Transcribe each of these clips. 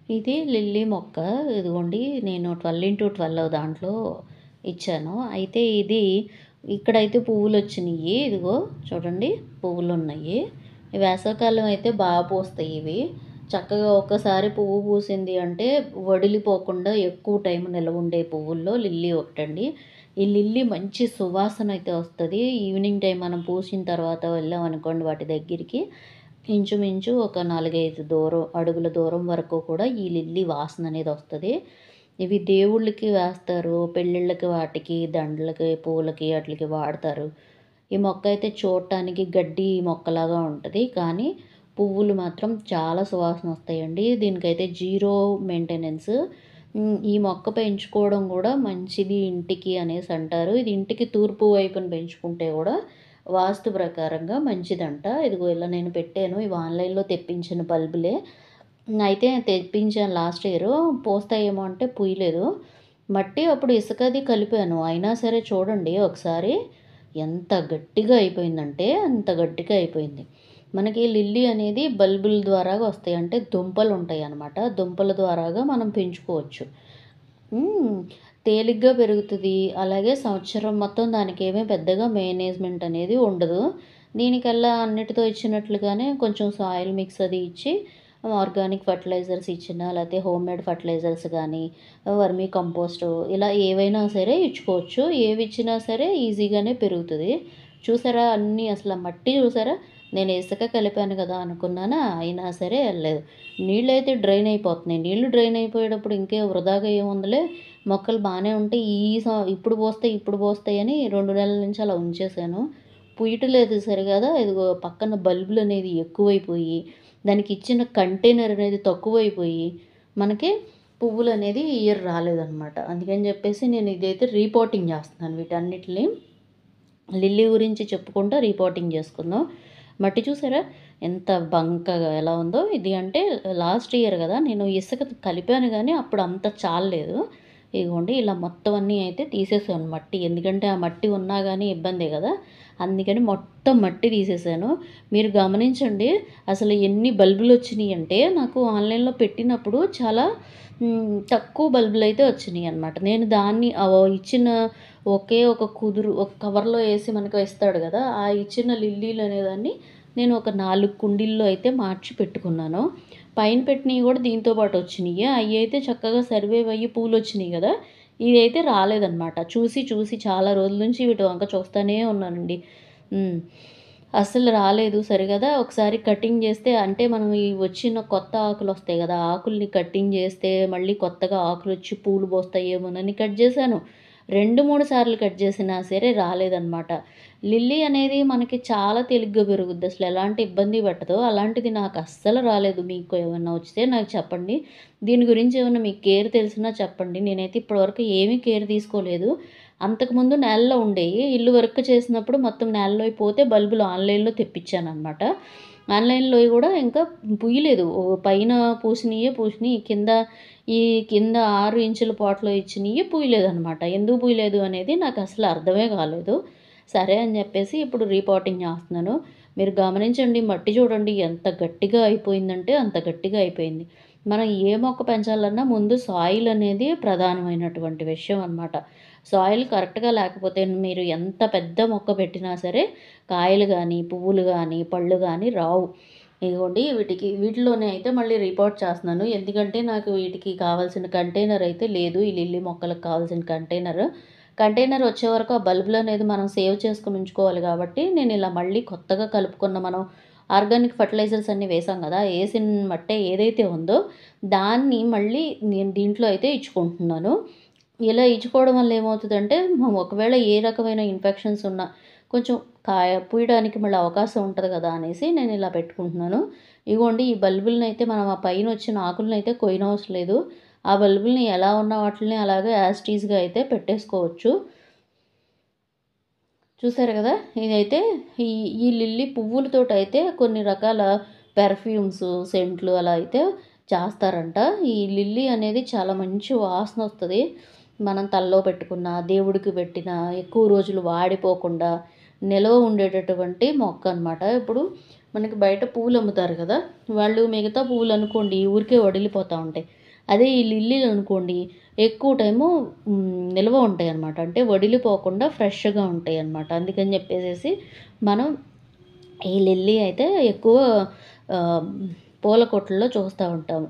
ఇది లిల్లీ మొక్క. ఇదిగోండి నేను 12x12 దాంట్లో ఇచ్చాను. అయితే ఇది ఇక్కడైతే పువ్వులొచ్చినియి. ఇదిగో చూడండి పువ్వులున్నయి. వేసవికాలం అయితే పూస్తాయి ఇవి. చక్కగా ఒక్కసారి పువ్వు పూసింది అంటే వడిలిపోకుండా ఎక్కువ టైం నిలవుండే పువ్వుల్లో లిల్లీ ఒకటండి. ఈ లిల్లీ మంచి సువాసన అయితే వస్తది. ఈవినింగ్ టైం మనం పూసిన తర్వాత వెళ్ళామనుకోండి వాటి దగ్గరికి, ఇంచుమించు ఒక 4, 5 అడుగుల దూరం వరకు కూడా ఈ లిల్లీ వాసననేది వస్తది. ఇవి దేవుళ్ళకి వేస్తారు. పెళ్ళిళ్ళకి వాటికి, దండలకి, పూలకి ఆటిలకి వాడతారు. ఈ మొక్క అయితే చూడటానికి గడ్డి మొక్కలాగా ఉంటది. కానీ పువ్వులు మాత్రం చాలా సువాసన వస్తాయండి. దీనికైతే జీరో మెయింటెనెన్స్. ఈ మొక్క పెంచుకోవడం గూడా మంచిది ఇంటికి అనేసి అంటారు. ఇది ఇంటికి తూర్పు వైపున పెంచుకుంటే గూడా వాస్తు ప్రకారంగా మంచిదంట. ఇదిగో ఇలా నేను పెట్టాను. ఇవి ఆన్‌లైన్‌లో తెప్పించిన బల్బులే. అయితే తెప్పించాను లాస్ట్ ఇయరు. పూస్తాయేమో అంటే పూయలేదు. మట్టి అప్పుడు ఇసుకది కలిపాను. అయినా సరే చూడండి ఒకసారి ఎంత గట్టిగా అయిపోయిందంటే అంత గట్టిగా అయిపోయింది. మనకి లిల్లీ అనేది బల్బుల ద్వారాగా వస్తాయి. అంటే దుంపలుంటాయనమాట. దుంపల ద్వారాగా మనం పెంచుకోవచ్చు. హ్మ్. తేలిగ్గా పెరుగుతది. అలాగే సంవత్సరం మొత్తం దానికేమీ పెద్దగా మేనేజ్‌మెంట్ అనేది ఉండదు. దీనికల్లా అన్నిటితో ఇచ్చినట్లుగానే కొంచెం సాయిల్ మిక్స్ అది ఇచ్చి ఆర్గానిక్ ఫెర్టిలైజర్స్ ఇచ్చినా, లేతే హోమ్‌మేడ్ ఫెర్టిలైజర్స్ గానీ, వర్మీ కంపోస్టు ఇలా ఏవైనా సరే ఇచ్చుకోవచ్చు. ఏవిచ్చినా సరే ఈజీగానే పెరుగుతది. చూసారా అన్నీ అసల మట్టి చూసారా? నేను ఇసుక కలిపాను గదా అనుకున్నానా, అయినా సరే ఎళ్ళలేదు. నీళ్ళైతే డ్రైన్ అయిపోతున్నాయి. నీళ్లు డ్రైన్ అయిపోయేటప్పుడు ఇంకే వృధాగా ఏముందిలే, మొక్కలు బానే ఉంటాయి. ఇప్పుడు పోస్తాయని 2 నెలల నుంచి అలా ఉంచేశాను. పుయ్యట్లేదు సరిగదా, ఇదిగో పక్కన బల్బులనేది ఎక్కువైపోయి, దానికిచ్చిన కంటైనర్ అనేది తక్కువైపోయి, మనకి పువ్వులనేది ఈ ఇయర్ రాలేదనమాట. అందుకని జెప్పేసి నేను ఇదైతే రీపోటింగ్ జేస్తున్నాను వీటన్నిటిని. లిల్లీ గురించి చెప్పుకుంటా రిపోర్టింగ్ చేసుకుందాం. మట్టి చూసారా ఎంత బంకగా ఎలా ఉందో. ఇది అంటే లాస్ట్ ఇయర్ గదా నేను ఇసుక కలిపాను గానీ అప్పుడు అంత చాలలేదు. ఇదిగోండి ఇలా మొత్తం అన్నీ అయితే తీసేసాను మట్టి. ఎందుకంటే ఆ మట్టి ఉన్నా గానీ ఇబ్బందే గదా, అందుకని మొత్తం మట్టి తీసేసాను. మీరు గమనించండి అసలు ఎన్ని బల్బులొచ్చినియంటే నాకు ఆన్‌లైన్‌లో పెట్టినప్పుడు చాలా తక్కువ బల్బులైతే వచ్చినియనమాట. నేను దాన్ని ఇచ్చిన ఒకే ఒక కుదురు ఒక కవర్‌లో ఏసి మనకు ఇస్తాడు గదా, ఆ ఇచ్చిన లిల్లీలనేదాన్ని నేను ఒక 4 కుండీల్లో అయితే మార్చి పెట్టుకున్నాను. పైన పెట్టినయి గూడా దీంతో పాటు వచ్చినియి. అయ్యయితే చక్కగా సర్వైవ్ అయ్యి పూలొచ్చినియి గదా, ఇదైతే రాలేదనమాట. చూసి చూసి చాలా రోజుల నుంచి వీటి వంక చూస్తానే ఉన్నానండి. హ్మ్. అస్సలు రాలేదు సరిగదా. ఒకసారి కటింగ్ జేస్తే అంటే మనం ఈ వచ్చిన కొత్త ఆకులొస్తాయి గదా, ఆకుల్ని కటింగ్ జేస్తే మళ్ళీ కొత్తగా ఆకులొచ్చి పూలు పూస్తాయేమోనని కట్ జేశాను. 2, 3 సార్లు కట్ చేసినా సరే రాలేదనమాట. లిల్లీ అనేది మనకి చాలా తేలిగ్గా పెరుగుద్ది. అసలు ఎలాంటి ఇబ్బంది పెట్టదు. అలాంటిది నాకు అస్సలు రాలేదు. మీకు ఏమన్నా వచ్చితే నాకు చెప్పండి. దీని గురించి ఏమన్నా మీకు కేర్ తెలిసినా చెప్పండి. నేనైతే ఇప్పటివరకు ఏమీ కేర్ తీసుకోలేదు. అంతకుముందు నేలలో ఉండేయి. ఇల్లు వర్క్ చేసినప్పుడు మొత్తం నేలలోయి పోతే బల్బులు ఆన్‌లైన్‌లో తెప్పించాననమాట. ఆన్‌లైన్‌లోయి గూడా ఇంకా పూయలేదు. పైన పూసినియి. ఈ కింద 6 ఇంచుల పాట్‌లో ఇచ్చినియి పూయలేదనమాట. ఎందుకు పూయలేదు అనేది నాకసలు అర్థమే కాలేదు. సరే అని జెప్పేసి ఇప్పుడు రీపాటింగ్ జేస్తున్నాను. మీరు గమనించండి మట్టి చూడండి ఎంత గట్టిగా అయిపోయిందంటే అంత గట్టిగా అయిపోయింది. మనం ఏ మొక్క పెంచాలన్నా ముందు సాయిల్ అనేది ప్రధానమైనటువంటి విషయం అనమాట. సాయిల్ కరెక్ట్‌గా లేకపోతే మీరు ఎంత పెద్ద మొక్క పెట్టినా సరే కాయలు గానీ, పువ్వులు గానీ, పళ్ళు గానీ రావు. ఇదిగోండి వీటిలోనే అయితే మళ్ళీ రిపోర్ట్ చేస్తున్నాను. ఎందుకంటే నాకు వీటికి కావాల్సిన కంటైనర్ అయితే లేదు. ఈ లిల్లీ మొక్కలకు కావాల్సిన కంటైనర్. కంటైనర్ వచ్చే వరకు ఆ బల్బులనేది మనం సేవ్ చేసుకొని ఉంచుకోవాలి గాబట్టి, నేనిలా మళ్ళీ కొత్తగా కలుపుకున్న మనం ఆర్గానిక్ ఫెర్టిలైజర్స్ అన్నీ వేసాం గదా, ఏసిన మట్టే ఏదైతే ఉందో దాన్ని మళ్ళీ నేను దీంట్లో అయితే ఇచ్చుకుంటున్నాను. ఇలా ఇచ్చుకోవడం వల్ల ఏమవుతదంటే, ఒకవేళ ఏ రకమైన ఇన్ఫెక్షన్స్ ఉన్నా కొంచెం పూయడానికి మళ్ళీ అవకాశం ఉంటది గదా అనేసి నేనిలా పెట్టుకుంటున్నాను. ఇగోండి ఈ బల్బులనైతే మనం ఆ పైనొచ్చిన ఆకులనైతే కొయ్యనవసరం లేదు. ఆ బల్బుల్ని ఎలా ఉన్న వాటిల్ని అలాగే యాజ్ టీజ్‌గా అయితే పెట్టేసుకోవచ్చు. చూసారు గదా! ఇదైతే ఈ ఈ లిల్లీ పువ్వులతోటయితే కొన్ని రకాల పెర్ఫ్యూమ్స్, సెంట్లు అలా అయితే చేస్తారంట. ఈ లిల్లీ అనేది చాలా మంచి వాసనొస్తది. మనం తలలో పెట్టుకున్నా, దేవుడికి పెట్టినా, ఎక్కువ రోజులు వాడిపోకుండా నిలవ ఉండేటటువంటి మొక్కనమాట. ఇప్పుడు మనకి బయట పువ్వులు అమ్ముతారు కదా, వాళ్ళు మిగతా పువ్వులు అనుకోండి ఊరికే వడిలిపోతూ ఉంటాయి. అదే ఈ లిల్లీలు అనుకోండి ఎక్కువ టైము నిల్వ ఉంటాయి అన్నమాట. అంటే వడిలిపోకుండా ఫ్రెష్గా ఉంటాయి అన్నమాట. అందుకని చెప్పేసి మనం ఈ లిల్లీ అయితే ఎక్కువ పూల కొట్లలో చూస్తూ ఉంటాము.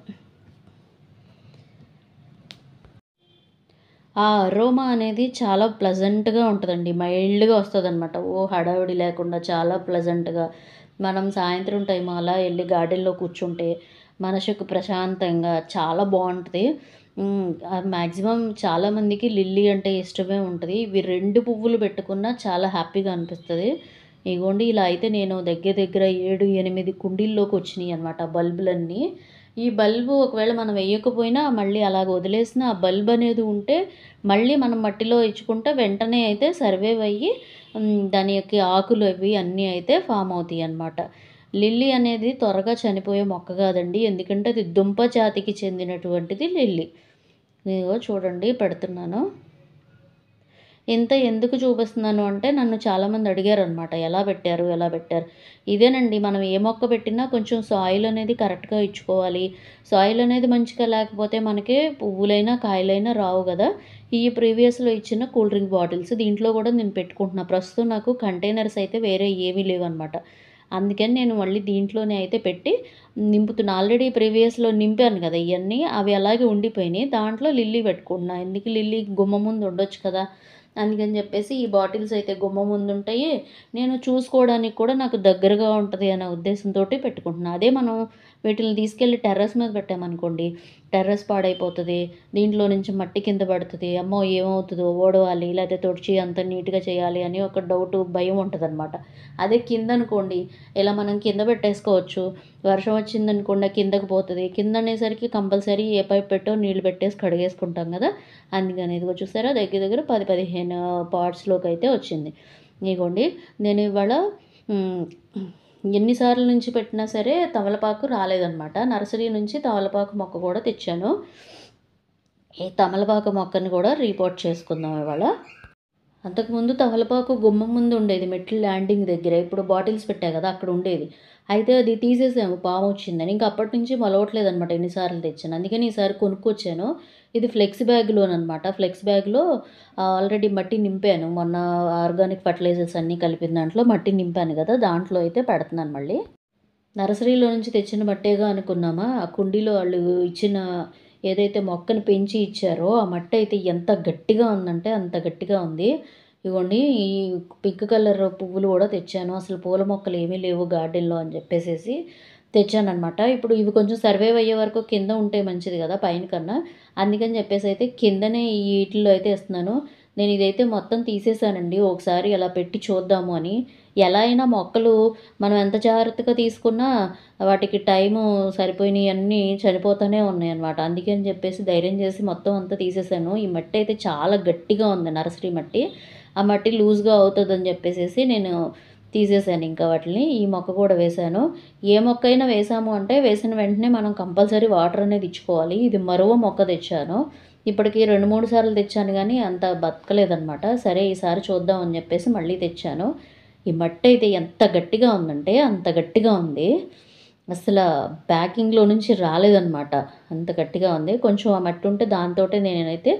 ఆ అరోమా అనేది చాలా ప్లెజెంట్‌గా ఉంటదండి. మైల్డ్‌గా వస్తదనమాట. హడావిడి లేకుండా చాలా ప్లెజెంట్‌గా. మనం సాయంత్రం టైం అలా ఎళ్లి గార్డెన్‌లో కూర్చుంటే మనసుకు ప్రశాంతంగా చాలా బావుంటది. మాక్సిమం చాలామందికి లిల్లీ అంటే ఇష్టమే ఉంటది. ఇవి 2 పువ్వులు పెట్టుకున్నా చాలా హ్యాపీగా అనిపిస్తది. ఇగోండి ఇలా అయితే నేను దగ్గర దగ్గర 7, 8 కుండీల్లోకొచ్చినియనమాట బల్బులన్నీ. ఈ బల్బు ఒకవేళ మనం వెయ్యకపోయినా మళ్ళీ అలాగ వదిలేసినా ఆ బల్బ్ అనేది ఉంటే మళ్ళీ మనం మట్టిలో ఇచ్చుకుంటే వెంటనే అయితే సర్వైవ్ అయ్యి దాని యొక్క ఆకులు అవి అన్నీ అయితే ఫామ్ అవుతాయన్నమాట. లిల్లీ అనేది త్వరగా చనిపోయే మొక్క కాదండి. ఎందుకంటే అది దుంప జాతికి చెందినటువంటిది లిల్లీ. ఇదిగో చూడండి పెడుతున్నాను. ఇంత ఎందుకు చూపిస్తున్నాను అంటే నన్ను చాలామంది అడిగారనమాట. ఎలా పెట్టారు? ఎలా పెట్టారు? ఇదేనండి, మనం ఏ మొక్క పెట్టినా కొంచెం సాయిల్ అనేది కరెక్ట్‌గా ఇచ్చుకోవాలి. సాయిల్ అనేది మంచిగా లేకపోతే మనకి పువ్వులైనా, కాయలైనా రావు గదా! ఈ ప్రీవియస్‌లో ఇచ్చిన కూల్ డ్రింక్ బాటిల్స్ దీంట్లో గూడా నేను పెట్టుకుంటున్నా. ప్రస్తుతం నాకు కంటైనర్స్ అయితే వేరే ఏమీ లేవనమాట. అందుకని నేను మళ్ళీ దీంట్లోనే అయితే పెట్టి నింపుతున్నా. ఆల్రెడీ ప్రీవియస్‌లో నింపాను గదా! ఇయన్నీ. అవి అలాగే ఉండిపోయినాయి. దాంట్లో లిల్లీ పెట్టుకుంటున్నా. ఎందుకు లిల్లీ గుమ్మం ముందు ఉండొచ్చు కదా! అందుకని చెప్పేసి ఈ బాటిల్స్ అయితే గుమ్మం ముందుంటాయి. నేను చూసుకోవడానికి కూడా నాకు దగ్గరగా ఉంటది అనే ఉద్దేశంతోటి పెట్టుకుంటున్నా. అదే మనం వీటిల్ని తీసుకెళ్ళి టెర్రస్ మీద పెట్టామనుకోండి, టెర్రస్ పాడైపోతది. దీంట్లో నుంచి మట్టి కింద పడతది. అమ్మో! ఏమవుతదో ఊడవాలి, లేకపోతే తుడిచి అంత నీట్‌గా చేయాలి అని ఒక డౌటు, భయం ఉంటదనమాట. అదే కిందనుకోండి, ఇలా మనం కింద పెట్టేసుకోవచ్చు. వర్షం వచ్చిందనుకోండి కిందకి పోతది. కిందనేసరికి కంపల్సరీ ఏ పైప్ పెట్టో నీళ్లు పెట్టేసి కడిగేసుకుంటాం గదా! అందుకని ఇదిగో చూసారా దగ్గర దగ్గర 10, 15 పాట్స్‌లోకైతే వచ్చింది. ఇగోండి నేను ఇవాళ హ్మ్. ఎన్ని సార్లు నుంచి పెట్టినా సరే తమలపాకు రాలేదనమాట. నర్సరీ నుంచి తమలపాకు మొక్క కూడా తెచ్చాను. ఈ తమలపాకు మొక్కని కూడా రీపోర్ట్ చేసుకుందాం ఇవాళ. అంతకుముందు తమలపాకు గుమ్మం ముందు ఉండేది మెట్ల ల్యాండింగ్ దగ్గర. ఇప్పుడు బాటిల్స్ పెట్టా కదా! అక్కడ ఉండేది. అయితే అది తీసేసాము పామొచ్చిందని. ఇంక అప్పటి నుంచి మొలవట్లేదనమాట ఎన్ని సార్లు తెచ్చాను. అందుకని ఈసారి కొనుక్కొచ్చాను. ఇది ఫ్లెక్స్ బ్యాగ్‌లోననమాట. ఫ్లెక్స్ బ్యాగ్‌లో ఆల్రెడీ మట్టి నింపాను. మొన్న ఆర్గానిక్ ఫర్టిలైజర్స్ అన్నీ కలిపిన దాంట్లో మట్టి నింపాను గదా! దాంట్లో అయితే పెడుతున్నాను మళ్ళీ. నర్సరీలో నుంచి తెచ్చిన మట్టేగా అనుకున్నామా, ఆ కుండీలో ఆళ్ళు ఇచ్చిన ఏదైతే మొక్కని పెంచి ఇచ్చారో, ఆ మట్టయితే ఎంత గట్టిగా ఉందంటే అంత గట్టిగా ఉంది. ఇగోండి ఈ పింక్ కలర్ పువ్వులు గూడా తెచ్చాను. అసలు పూల మొక్కలు ఏమీ లేవు గార్డెన్‌లో అని జెప్పేసేసి తెచ్చాననమాట. ఇప్పుడు ఇవి కొంచెం సర్వైవ్ అయ్యే వరకు కింద ఉంటే మంచిది గదా! పైన కన్నా. అందుకని జెప్పేసయితే కిందనే ఈటిల్లో అయితే ఇస్తున్నాను. నేను ఇదైతే మొత్తం తీసేసానండి. ఒకసారి అలా పెట్టి చూద్దాము అని. ఎలా అయినా మొక్కలు మనం ఎంత జాగ్రత్తగా తీసుకున్నా వాటికి టైము సరిపోయినయన్నీ చనిపోతూనే ఉన్నాయన్నమాట. అందుకని చెప్పేసి ధైర్యం చేసి మొత్తం అంతా తీసేసాను. ఈ మట్టి అయితే చాలా గట్టిగా ఉంది నర్సరీ మట్టి. ఆ మట్టి లూజ్‌గా అవుతదని చెప్పేసేసి నేను తీసేసాను ఇంకా వాటిలిని. ఈ మొక్క కూడా వేశాను. ఏ మొక్కైనా వేసాము అంటే వేసిన వెంటనే మనం కంపల్సరీ వాటర్ అనేది ఇచ్చుకోవాలి. ఇది మరువ మొక్క తెచ్చాను. ఇప్పటికి 2, 3 సార్లు తెచ్చాను గానీ అంత బతకలేదనమాట. సరే ఈసారి చూద్దాం అని చెప్పేసి మళ్ళీ తెచ్చాను. ఈ మట్టయితే ఎంత గట్టిగా ఉందంటే అంత గట్టిగా ఉంది. అసల ప్యాకింగ్‌లో నుంచి రాలేదనమాట. అంత గట్టిగా ఉంది. కొంచెం ఆ మట్టి ఉంటే దాంతోటే నేనైతే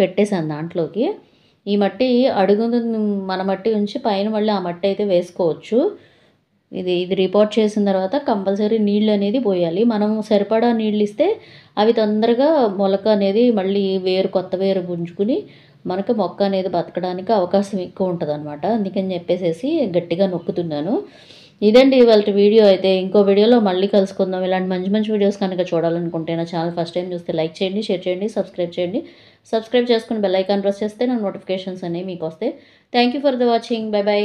పెట్టేసాను దాంట్లోకి. ఈ మట్టి అడుగున మన మట్టి ఉంచి పైన మళ్ళీ ఆ మట్టి అయితే వేసుకోవచ్చు. ఇది రిపోర్ట్ చేసిన తర్వాత కంపల్సరీ నీళ్ళనేది పోయాలి. మనం సరిపడా నీళ్ళిస్తే అవి తొందరగా మొలక అనేది మళ్ళీ కొత్త వేరు పుంజుకుని మనకు మొక్క అనేది బతకడానికి అవకాశం ఎక్కువ ఉంటదనమాట. అందుకని చెప్పేసేసి గట్టిగా నొక్కుతున్నాను. ఇదండి ఇవాల్టి వీడియో అయితే. ఇంకో వీడియోలో మళ్ళీ కలుసుకుందాం. ఇలాంటి మంచి మంచి వీడియోస్ కనుక చూడాలనుకుంటే నా ఛానల్ ఫస్ట్ టైం చూస్తే లైక్ చేయండి, షేర్ చేయండి, సబ్స్క్రైబ్ చేయండి. సబ్స్క్రైబ్ చేసుకొని బెల్ ఐకాన్ ప్రెస్ చేస్తే నా నోటిఫికేషన్స్ అనేవి మీకొస్తాయి. Thank you for the watching. Bye by.